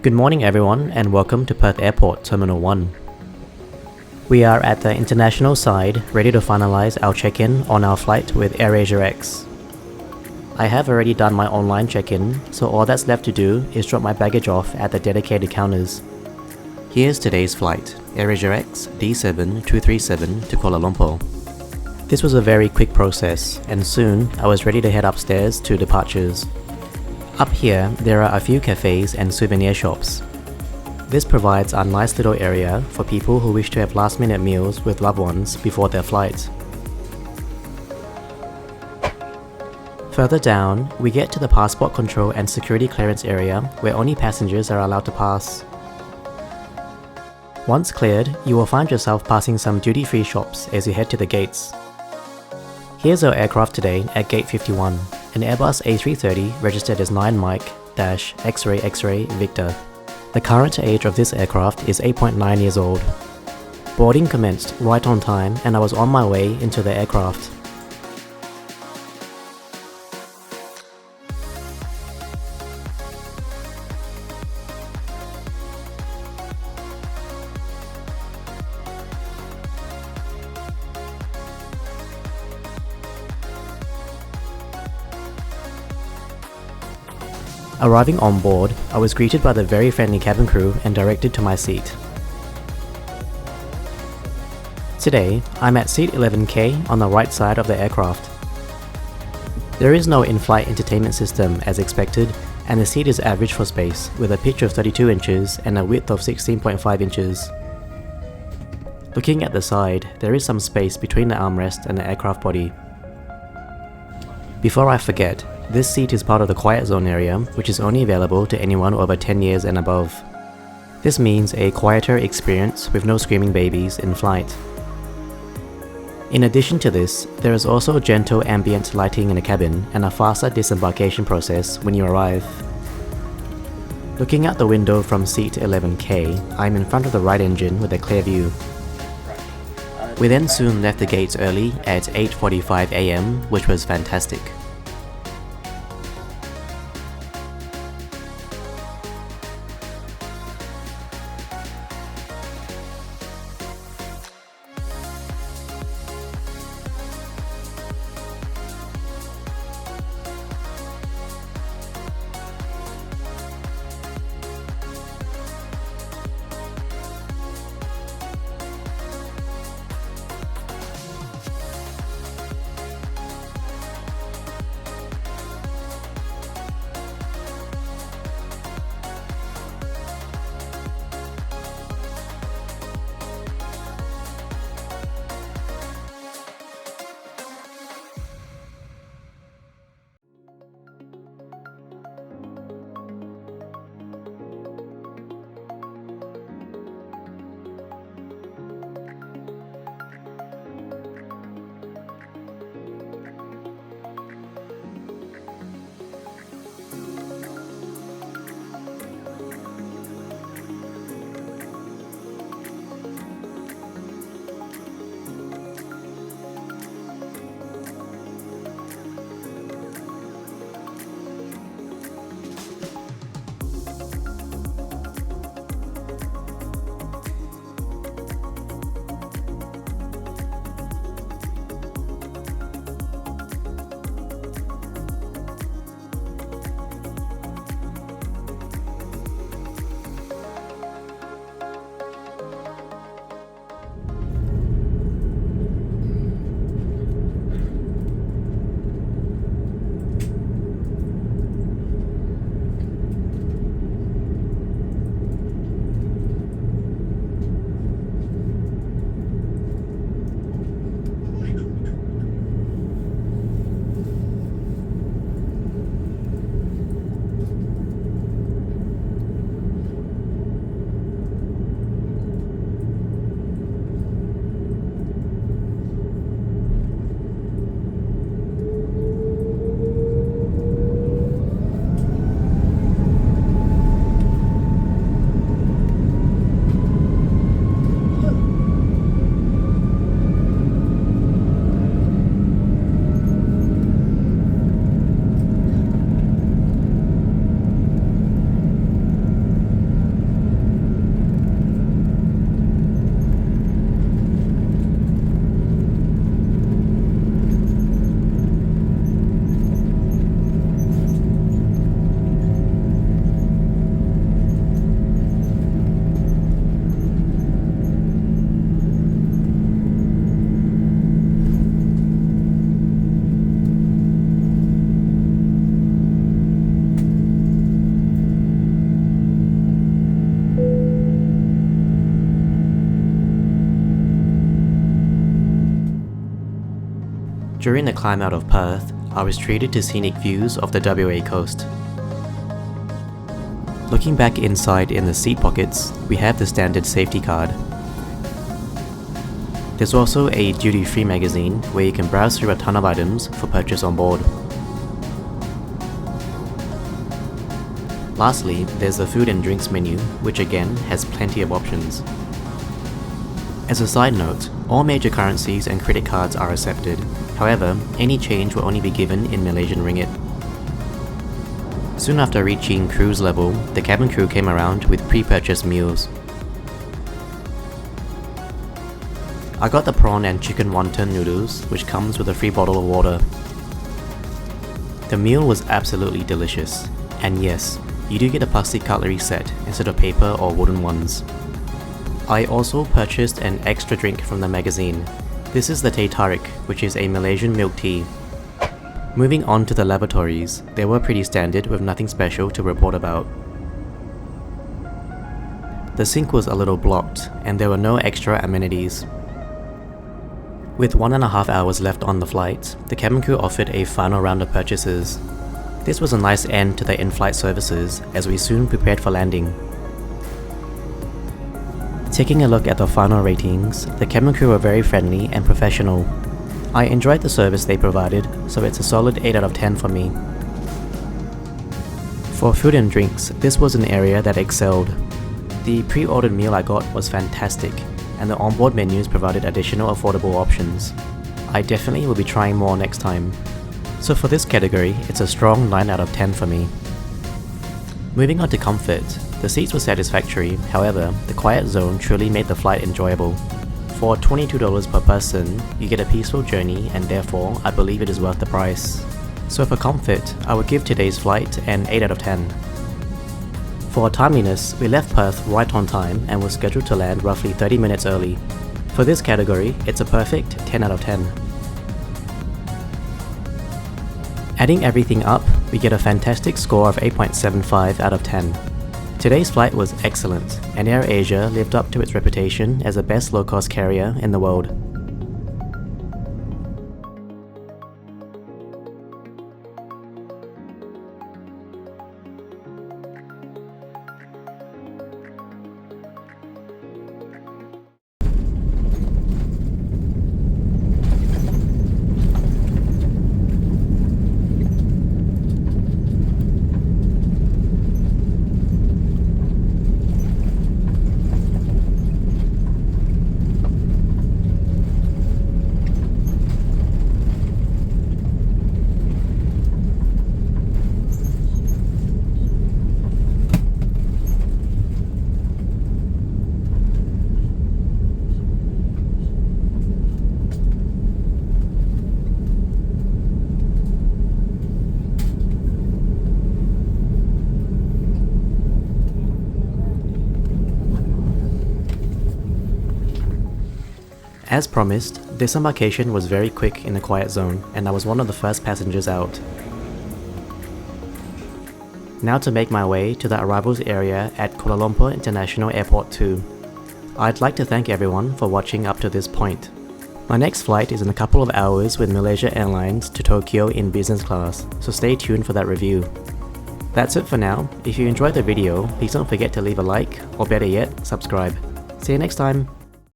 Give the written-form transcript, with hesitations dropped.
Good morning everyone and welcome to Perth Airport Terminal 1. We are at the international side ready to finalize our check-in on our flight with AirAsia X. I have already done my online check-in, so all that's left to do is drop my baggage off at the dedicated counters. Here's today's flight, AirAsia X D7237 to Kuala Lumpur. This was a very quick process, and soon I was ready to head upstairs to departures. Up here, there are a few cafes and souvenir shops. This provides a nice little area for people who wish to have last-minute meals with loved ones before their flight. Further down, we get to the passport control and security clearance area where only passengers are allowed to pass. Once cleared, you will find yourself passing some duty-free shops as you head to the gates. Here's our aircraft today at Gate 51, an Airbus A330 registered as 9 Mike-X-ray X-ray Victor. The current age of this aircraft is 8.9 years old. Boarding commenced right on time and I was on my way into the aircraft. Arriving on board, I was greeted by the very friendly cabin crew and directed to my seat. Today, I'm at seat 11K on the right side of the aircraft. There is no in-flight entertainment system as expected, and the seat is average for space, with a pitch of 32 inches and a width of 16.5 inches. Looking at the side, there is some space between the armrest and the aircraft body. Before I forget, this seat is part of the quiet zone area, which is only available to anyone over 10 years and above. This means a quieter experience with no screaming babies in flight. In addition to this, there is also gentle ambient lighting in the cabin and a faster disembarkation process when you arrive. Looking out the window from seat 11K, I'm in front of the right engine with a clear view. We then soon left the gates early at 8:45 AM, which was fantastic. During the climb out of Perth, I was treated to scenic views of the WA coast. Looking back inside in the seat pockets, we have the standard safety card. There's also a duty-free magazine where you can browse through a ton of items for purchase on board. Lastly, there's the food and drinks menu, which again has plenty of options. As a side note, all major currencies and credit cards are accepted. However, any change will only be given in Malaysian ringgit. Soon after reaching cruise level, the cabin crew came around with pre-purchased meals. I got the prawn and chicken wonton noodles, which comes with a free bottle of water. The meal was absolutely delicious, and yes, you do get a plastic cutlery set instead of paper or wooden ones. I also purchased an extra drink from the magazine. This is the Teh Tarik, which is a Malaysian milk tea. Moving on to the lavatories, they were pretty standard with nothing special to report about. The sink was a little blocked, and there were no extra amenities. With 1.5 hours left on the flight, the cabin crew offered a final round of purchases. This was a nice end to the in-flight services as we soon prepared for landing. Taking a look at the final ratings, the cabin crew were very friendly and professional. I enjoyed the service they provided, so it's a solid 8 out of 10 for me. For food and drinks, this was an area that excelled. The pre-ordered meal I got was fantastic, and the onboard menus provided additional affordable options. I definitely will be trying more next time. So for this category, it's a strong 9 out of 10 for me. Moving on to comfort, the seats were satisfactory, however, the quiet zone truly made the flight enjoyable. For $22 per person, you get a peaceful journey, and therefore, I believe it is worth the price. So for comfort, I would give today's flight an 8 out of 10. For timeliness, we left Perth right on time and were scheduled to land roughly 30 minutes early. For this category, it's a perfect 10 out of 10. Adding everything up, we get a fantastic score of 8.75 out of 10. Today's flight was excellent, and AirAsia lived up to its reputation as the best low-cost carrier in the world. As promised, disembarkation was very quick in the quiet zone, and I was one of the first passengers out. Now to make my way to the arrivals area at Kuala Lumpur International Airport 2. I'd like to thank everyone for watching up to this point. My next flight is in a couple of hours with Malaysia Airlines to Tokyo in business class, so stay tuned for that review. That's it for now. If you enjoyed the video, please don't forget to leave a like, or better yet, subscribe. See you next time!